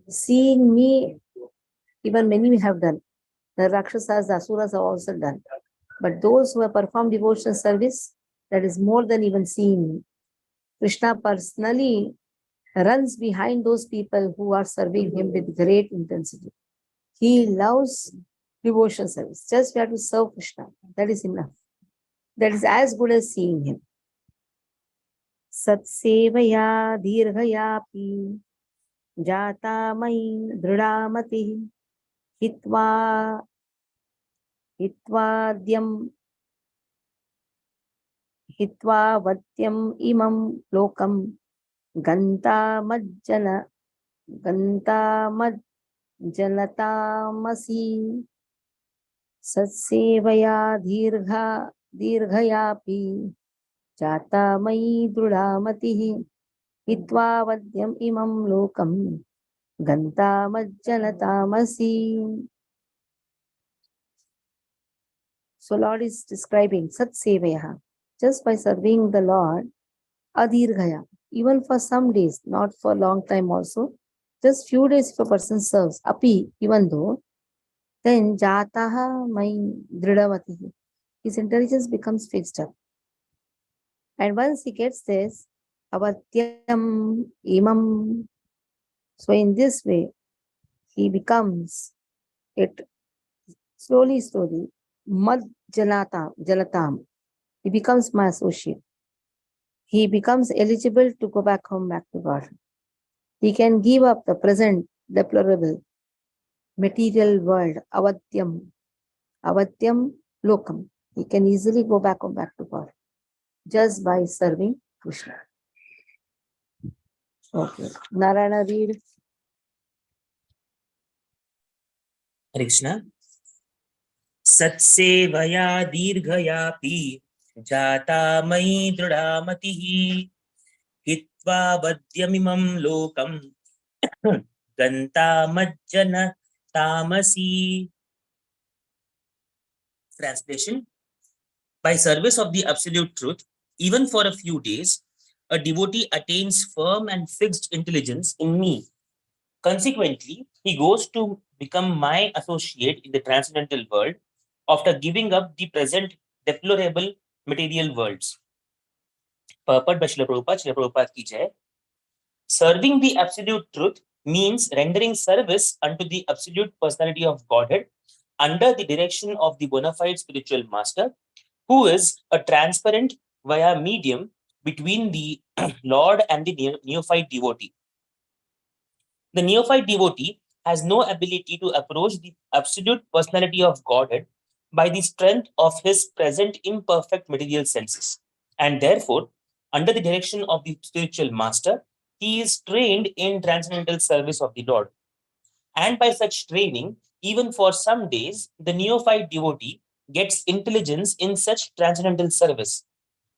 seeing me, even many have done. The Rakshasas, the Asuras have also done. But those who have performed devotional service, that is more than even seeing me. Krishna personally runs behind those people who are serving him with great intensity. He loves devotional service. Just we have to serve Krishna. That is enough. That is as good as seeing him. Satsevaya dirghayapi jata mai dridamati हित्वा हित्वाद्यं हित्वा वत्यम् इमं लोकं गन्तामज्जनतामसि सत्सेवया दीर्घयापि जाता मयि दृढा मतिः हित्वा वद्यम् इमं लोकं गन्तामज्जनतामसि. So Lord is describing Sat Sevaya, just by serving the Lord, Adirghaya, even for some days, not for a long time also, just few days if a person serves, Api, even though, then Jataha Mai Dridavati, his intelligence becomes fixed up. And once he gets this, Avatyam Imam, so in this way, he becomes it slowly, Mad Jalatam, he becomes my associate. He becomes eligible to go back home, back to God. He can give up the present deplorable material world, avatyam lokam. He can easily go back home, back to God, just by serving Krishna. Okay. Narayana, read. Hare Krishna. सत्सेवया दीर्घयापि जाता मयि दृढा मतिः हित्वा वद्यमिमं लोकं गन्तामज्जनतामसि. Translation: by service of the absolute truth, even for a few days, a devotee attains firm and fixed intelligence in me. Consequently, he goes to become my associate in the transcendental world after giving up the present deplorable material worlds. Purport by Srila Prabhupada, Srila Prabhupada ki jai. Serving the absolute truth means rendering service unto the absolute personality of Godhead under the direction of the bona fide spiritual master, who is a transparent via medium between the Lord and the neophyte devotee. The neophyte devotee has no ability to approach the absolute personality of Godhead by the strength of his present imperfect material senses. And therefore, under the direction of the spiritual master, he is trained in transcendental service of the Lord. And by such training, even for some days, the neophyte devotee gets intelligence in such transcendental service,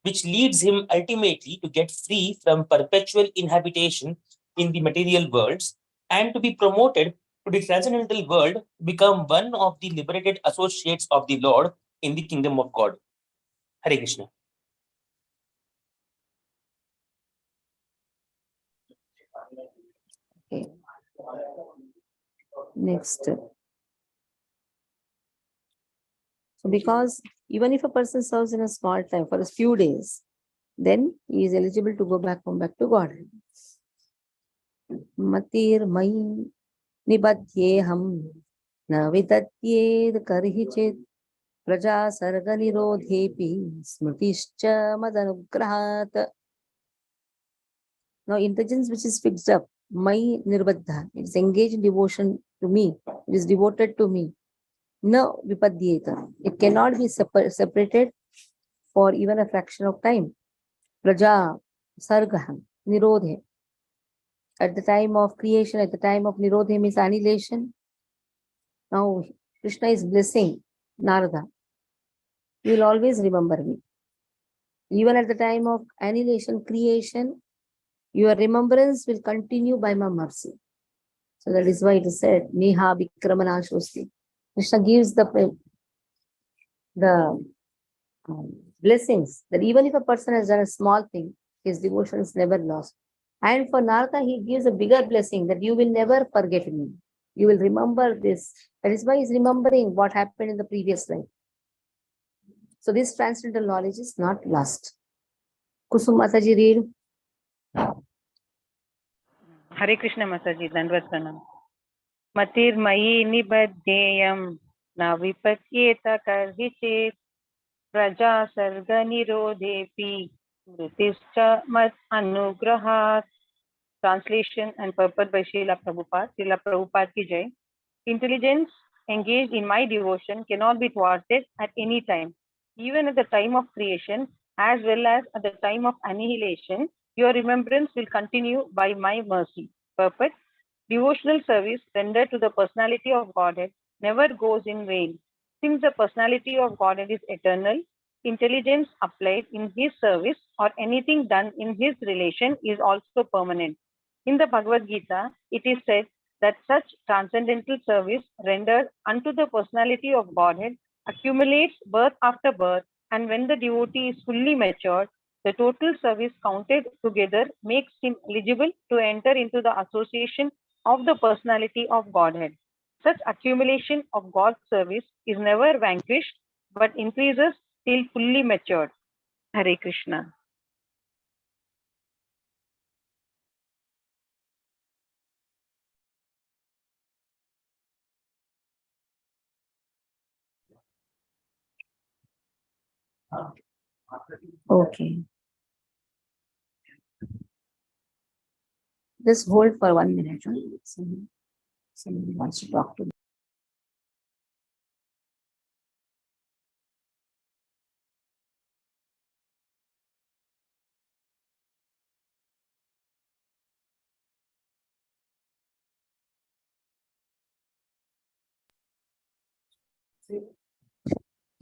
which leads him ultimately to get free from perpetual inhabitation in the material worlds and to be promoted to the transcendental world, become one of the liberated associates of the Lord in the kingdom of God. Hare Krishna. Okay. Next. So because even if a person serves in a small time for a few days, then he is eligible to go back home, back to God. Matir mai nibadyeham na vidatyed karhichet praja sarga nirodhepi smritischa madanugrahat. Now intelligence which is fixed up, mai nirbadha, it is engaged in devotion to me, it is devoted to me. No vipadyeta, it cannot be separated for even a fraction of time. Praja, sarga, nirodhe. At the time of creation, at the time of nirodhe means annihilation. Now Krishna is blessing Narada. You will always remember me. Even at the time of annihilation, creation, your remembrance will continue by my mercy. So that is why it is said, Neha Vikramana Shosti. Krishna gives the blessings that even if a person has done a small thing, his devotion is never lost. And for Narada, he gives a bigger blessing that you will never forget me. You will remember this. That is why he's remembering what happened in the previous life. So this transcendental knowledge is not lost. Kusum Mataji, read. Hare Krishna Masaji, Dandvat Pranam. Matir mayi nibadhyeyam na vipatyeta karhichet praja sarga nirodhepi mritischa mat anugrahat. Translation and purport by Srila Prabhupada. Srila Prabhupada ki jai. Intelligence engaged in my devotion cannot be thwarted at any time. Even at the time of creation, as well as at the time of annihilation, your remembrance will continue by my mercy. Purport. Devotional service rendered to the personality of Godhead never goes in vain. Since the personality of Godhead is eternal, intelligence applied in his service or anything done in his relation is also permanent. In the Bhagavad Gita, it is said that such transcendental service rendered unto the personality of Godhead accumulates birth after birth, and when the devotee is fully matured, the total service counted together makes him eligible to enter into the association of the personality of Godhead. Such accumulation of God's service is never vanquished, but increases till fully matured. Hare Krishna. Okay. Just hold for 1 minute. Huh? Somebody wants to talk to me.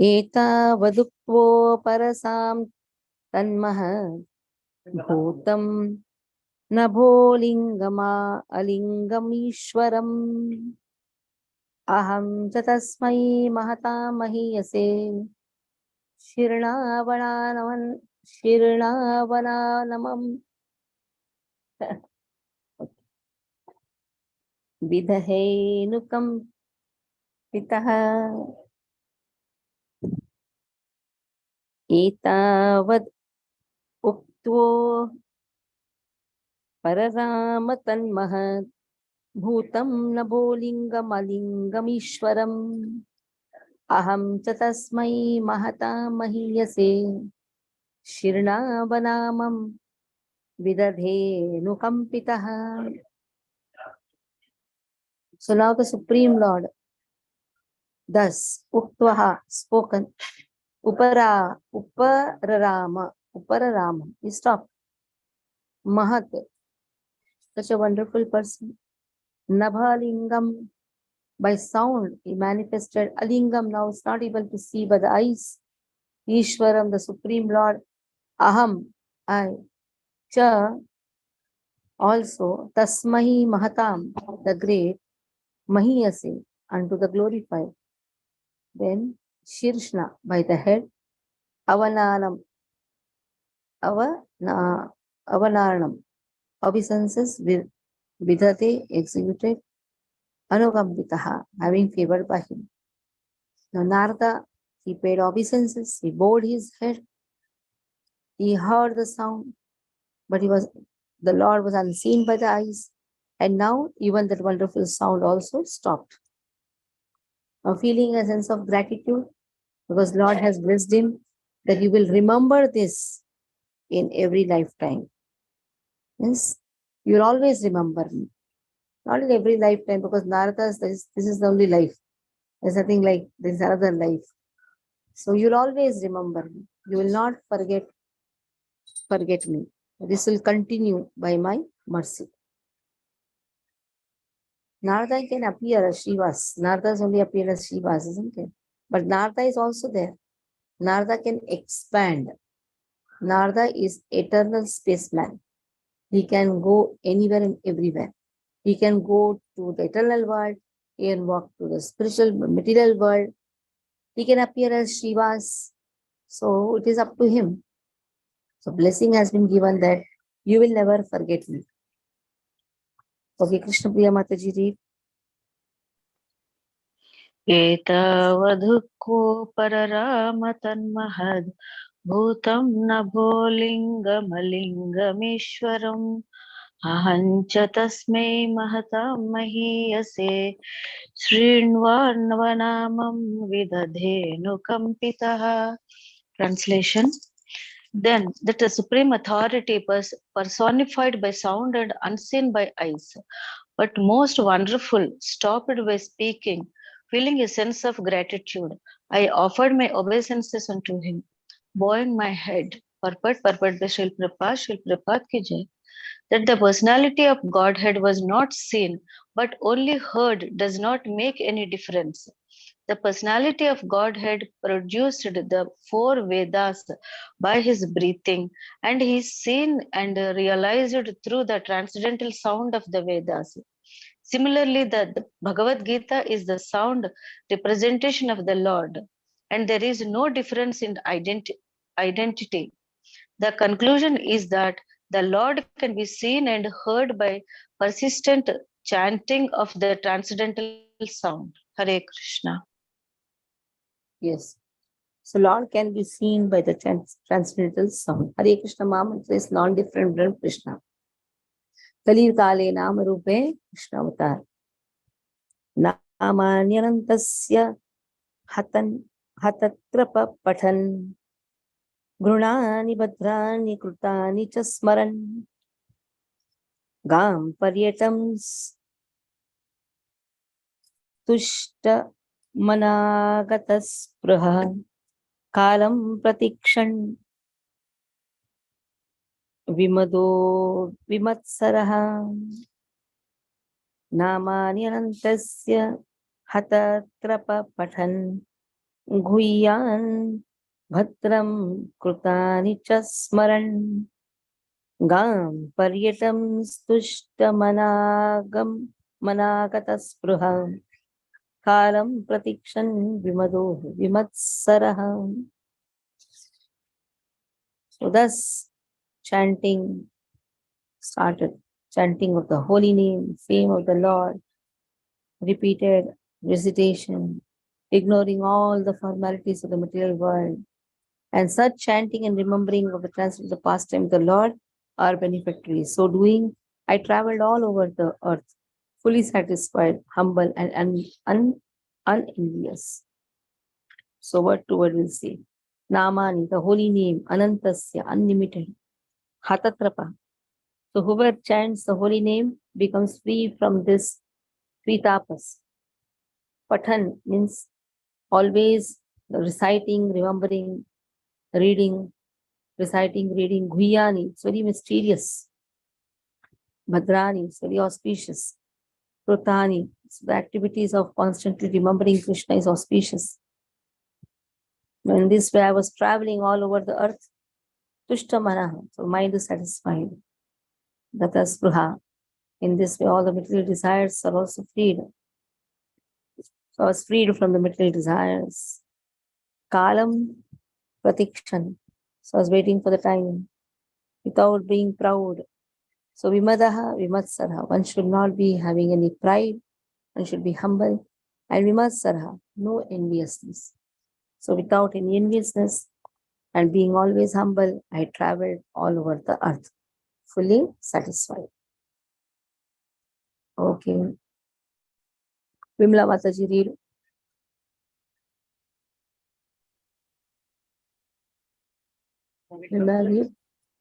एतावदुक्त्वो परसां तन्मः भूतं नभोलिङ्गमा अलिङ्गमीश्वरम् अहं च तस्मै महतां महीयसे शीर्णावनानमं विदधेनुकं पितः एतावद् उक्त्वो परराम तन्मः भूतं नभोलिङ्गमलिङ्गमीश्वरम् अहं च तस्मै महतां महीयसे शीर्णावनामं विदधेनुकम्पितः. So now the Supreme Lord, thus Uktvaha, spoken, Upararama, he stopped. Mahat, such a wonderful person. Nabhalingam, by sound he manifested. Alingam, now is not able to see by the eyes. Ishwaram, the Supreme Lord. Aham, I. Cha, also. Tasmahi Mahatam, the great. Mahiyase, unto the glorified. Then Shirshna, by the head. Avananam, Avanarnam, obeisances with Vidhate, executed. Anugambitaha, having favored by him. Now Narada, he paid obeisances, he bowed his head, he heard the sound, but the Lord was unseen by the eyes, and now even that wonderful sound also stopped. Now feeling a sense of gratitude, because Lord has blessed him, that you will remember this in every lifetime. Yes, you will always remember me. Not in every lifetime, because Narada's, this is the only life. There's nothing like this other life. So you'll always remember me. You will not forget me. This will continue by my mercy. Narada can appear as Shivas. Narada's only appear as Shivas, isn't it? But Narada is also there. Narada can expand. Narada is eternal spaceman. He can go anywhere and everywhere. He can go to the eternal world. He can walk to the spiritual, material world. He can appear as Shivas. So it is up to him. So blessing has been given that you will never forget me. Okay, Krishna Priya Mataji read. एतावधुक्को परराम तन्महद् भूतं नभोलिङ्गमलिङ्गमीश्वरम् अहं च तस्मै महतां महीयसे शृण्वन्वनामं विदधेनुकम्पितः. Translation. Then that the supreme authority personified by sound and unseen by eyes, but most wonderful, stopped by speaking, Feeling a sense of gratitude, I offered my obeisances unto him, bowing my head. Purport by Shil Prabhupada ki jai. That the personality of Godhead was not seen but only heard does not make any difference. The personality of Godhead produced the four Vedas by his breathing, and he is seen and realized through the transcendental sound of the Vedas. Similarly, the Bhagavad Gita is the sound representation of the Lord, and there is no difference in identity. The conclusion is that the Lord can be seen and heard by persistent chanting of the transcendental sound. Hare Krishna. Yes. So Lord can be seen by the transcendental sound. Hare Krishna Mahamantra is non-different from Krishna. Kali Kale Nama Rupe Krishna Avatar. Namanyanantasya hatatrapa pathan grunani bhadrani krutani cha smaran gam paryatam tushta managatas praha kalam pratikshan vimado vimatsaraha namani anantasya hatatrapa pathan guhyan bhadram krutani cha smaran gam paryatam stushta managatas praha kalam pratikshan vimado vimatsaraha. So thus chanting started, chanting of the holy name, fame of the Lord, repeated recitation, ignoring all the formalities of the material world. And such chanting and remembering of the transcendental pastime of the Lord are benefactory. So doing, I traveled all over the earth, fully satisfied, humble, and unenvious. So word to word we'll say. Namani, the holy name, Anantasya, unlimited. Hatatrapa. So whoever chants the holy name becomes free from this three tapas. Pathan means always reciting, remembering, reading, reciting, reading. Guyani, it's very mysterious. Bhadrani, it's very auspicious. Krutani, so the activities of constantly remembering Krishna is auspicious. In this way, I was traveling all over the earth. Tushta manaha, so mind is satisfied. Gata spruha. In this way, all the material desires are also freed. So I was freed from the material desires. Kalam pratikshan. So I was waiting for the time without being proud. So vimadaha, vimatsarha. One should not be having any pride. One should be humble. And vimatsarha, no enviousness. So without any enviousness and being always humble, I traveled all over the earth, fully satisfied. Okay. Vimla Mataji, read. Vimla, read.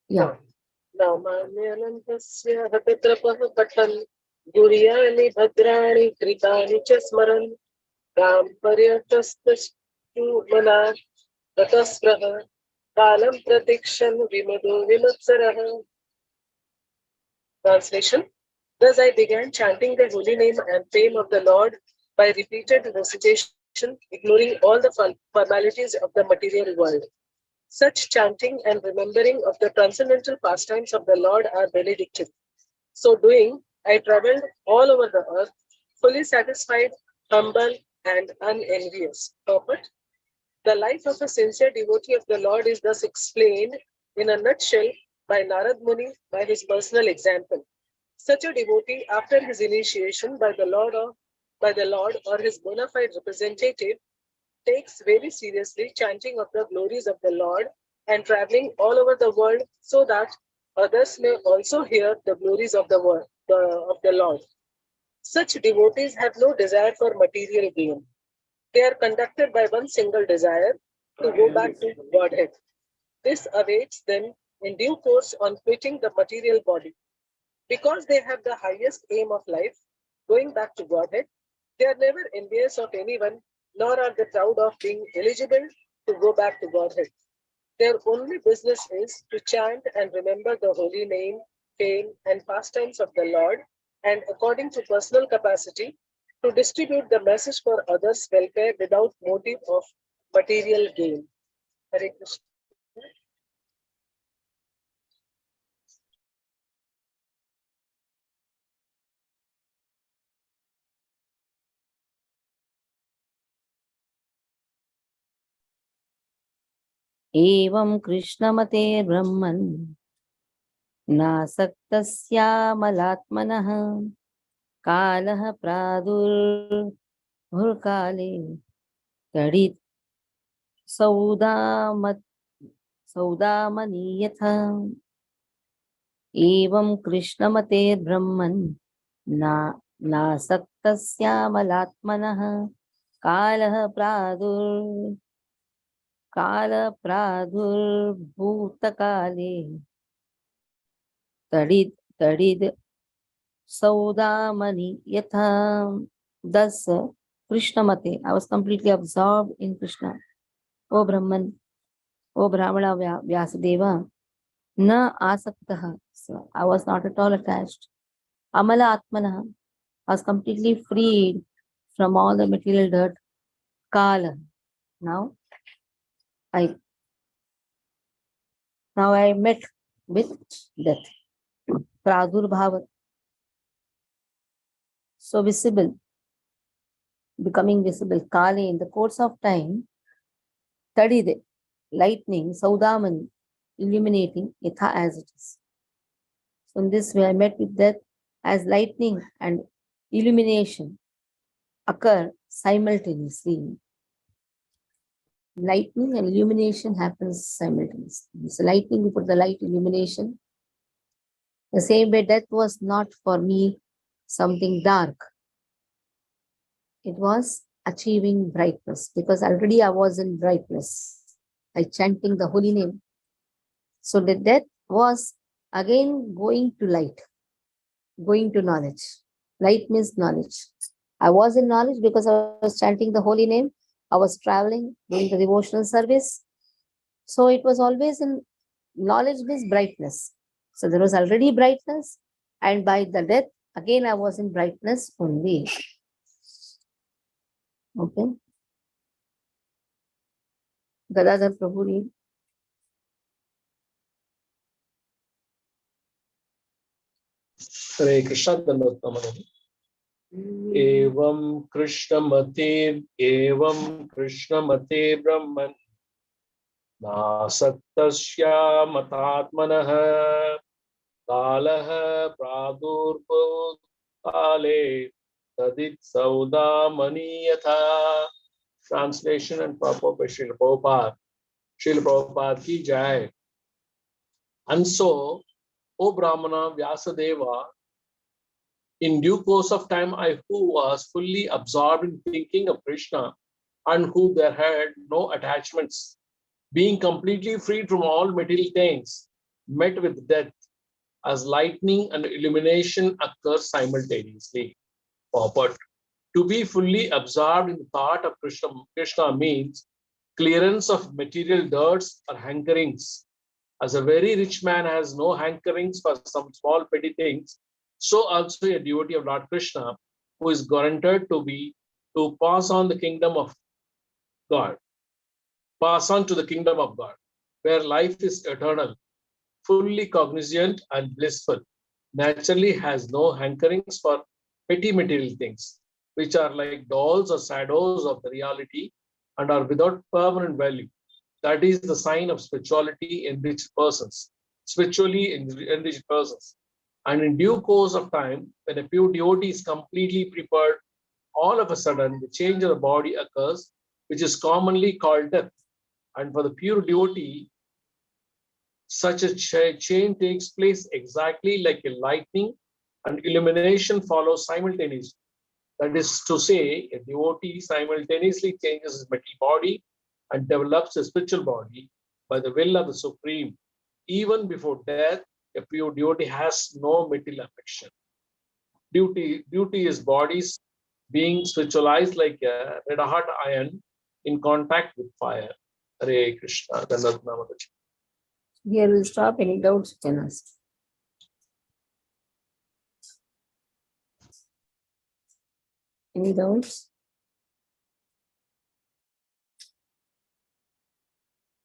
Yeah. नामान्यनन्तस्य हतत्रपः पठन् गुर्याणि भद्राणि कृतानि च स्मरन् गां पर्यटस्तु मना गतस्पृह कालं प्रतीक्षन् विमदो विमत्सरः. Translation. Thus I began chanting the holy name and fame of the Lord by repeated recitation, ignoring all the formalities of the material world. Such chanting and remembering of the transcendental pastimes of the Lord are benedictive. So doing, I traveled all over the earth, fully satisfied, humble, and unenvious. Purport. The life of a sincere devotee of the Lord is thus explained in a nutshell by Narad Muni by his personal example. Such a devotee, after his initiation by the Lord or his bona fide representative, takes very seriously chanting of the glories of the Lord and traveling all over the world so that others may also hear the glories of the Lord. Such devotees have no desire for material gain. They are conducted by one single desire to go back to Godhead. This awaits them in due course on quitting the material body. Because they have the highest aim of life, going back to Godhead, They are never envious of anyone, nor are they proud of being eligible to go back to Godhead. Their only business is to chant and remember the holy name, fame, and pastimes of the Lord, and according to personal capacity, to distribute the message for others' welfare without motive of material gain. Hare Krishna. एवं कृष्णमते ब्रह्मन् नासक्तस्यामलात्मनः कालः प्रादुर्भुर्काले तडित् सौदामनीयथ एवं कृष्णमते ब्रह्मन् नासक्तस्यामलात्मनः कालः प्रादुर्भूतकाले तडिद् सौदामनि yatha. Thus, Krishnamate, I was completely absorbed in Krishna. O Brahman, O Brahmana Vyasadeva, na asaktaha. So I was not at all attached. Amala Atmana, I was completely freed from all the material dirt. Kala. Now I met with death. Pradurbhava. So visible, becoming visible. Kale, in the course of time, Tadide, lightning, Saudamani, illuminating, Yatha as it is. So in this way, I met with death as lightning and illumination occur simultaneously. Lightning and illumination happens simultaneously. So lightning, we put the light, illumination. The same way, death was not for me something dark. It was achieving brightness, because already I was in brightness by chanting the holy name. So the death was again going to light, going to knowledge. Light means knowledge. I was in knowledge because I was chanting the holy name. I was traveling, doing the devotional service. So it was always in knowledge means brightness. So there was already brightness, and by the death, again I was in brightness only. Okay. Gadadhar Prabhu read. Hare Krishna Dandavat. Evam Krishnamate Brahman Nasaktasya Matatmanah Kalaha Pradurbo Kale Tadit Saudamani Yatha. Translation and purport by Srila Prabhupada. Srila Prabhupada ki jai. And so, O Brahmana Vyasadeva, in due course of time, I who was fully absorbed in thinking of Krishna and who there had no attachments, being completely freed from all material things, met with death as lightning and illumination occur simultaneously. But to be fully absorbed in the thought of Krishna means clearance of material dirts or hankerings. As a very rich man has no hankerings for some small petty things, so also a devotee of Lord Krishna, who is guaranteed to pass on the kingdom of God, pass on to the kingdom of God, where life is eternal, fully cognizant and blissful, naturally has no hankerings for petty material things, which are like dolls or shadows of the reality and are without permanent value. That is the sign of spiritually enriched persons. And in due course of time, when a pure devotee is completely prepared, all of a sudden the change of the body occurs, which is commonly called death. And for the pure devotee, such a change takes place exactly like a lightning, and illumination follows simultaneously. That is to say, a devotee simultaneously changes his material body and develops a spiritual body by the will of the Supreme. Even before death, a pure devotee has no material affection. Duty is body's being spiritualized like a red hot iron in contact with fire. Hare Krishna. Here we'll stop. Any doubts you can ask. Any doubts?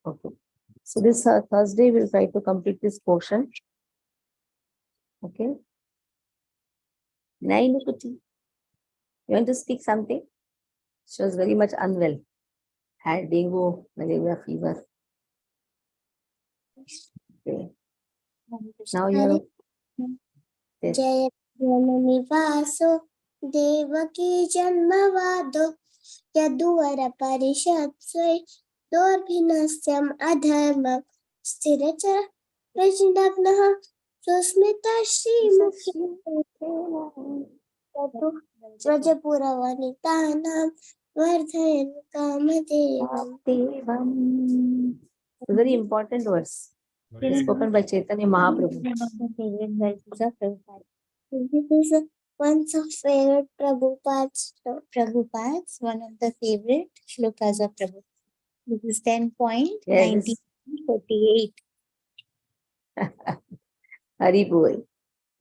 Okay. So this Thursday we'll try to complete this portion. Okay. Nainukuti, you want to speak something? She was very much unwell. Had dengue, malaria, fever. Okay. Now you have. Yes. जय निवासो Devaki जन्मवादो Yaduvar परिषत्स्वै दोर्भिनस्यम् अधर्मं स्थिरचर प्रजनग्नः Sushmita Sreemukhi व्रजपुरवनितानां वर्धयन् कामदेवम्. Very important verse. Spoken by Chaitanya Mahaprabhu. This is one of favorite Prabhupada's, one of the favorite shlokas of Prabhupada. This is 10.1948. Hari Bol.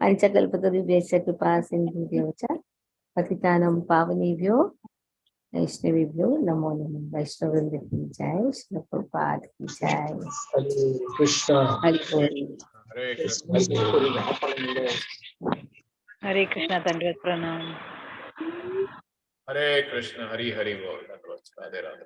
Panchakalpatarubhyasya kripa sindhubhyo patitanam pavanebhyo Vaishnavibhyo namo namo. Vaishnavavrinda ki jai, Shri Prabhupada ki jai. Hare Krishna. Hari Bol. Hare Krishna. Hare Krishna, Dandavad Pranam. Hare Krishna. Hari Hari Bol. Radhe Radhe.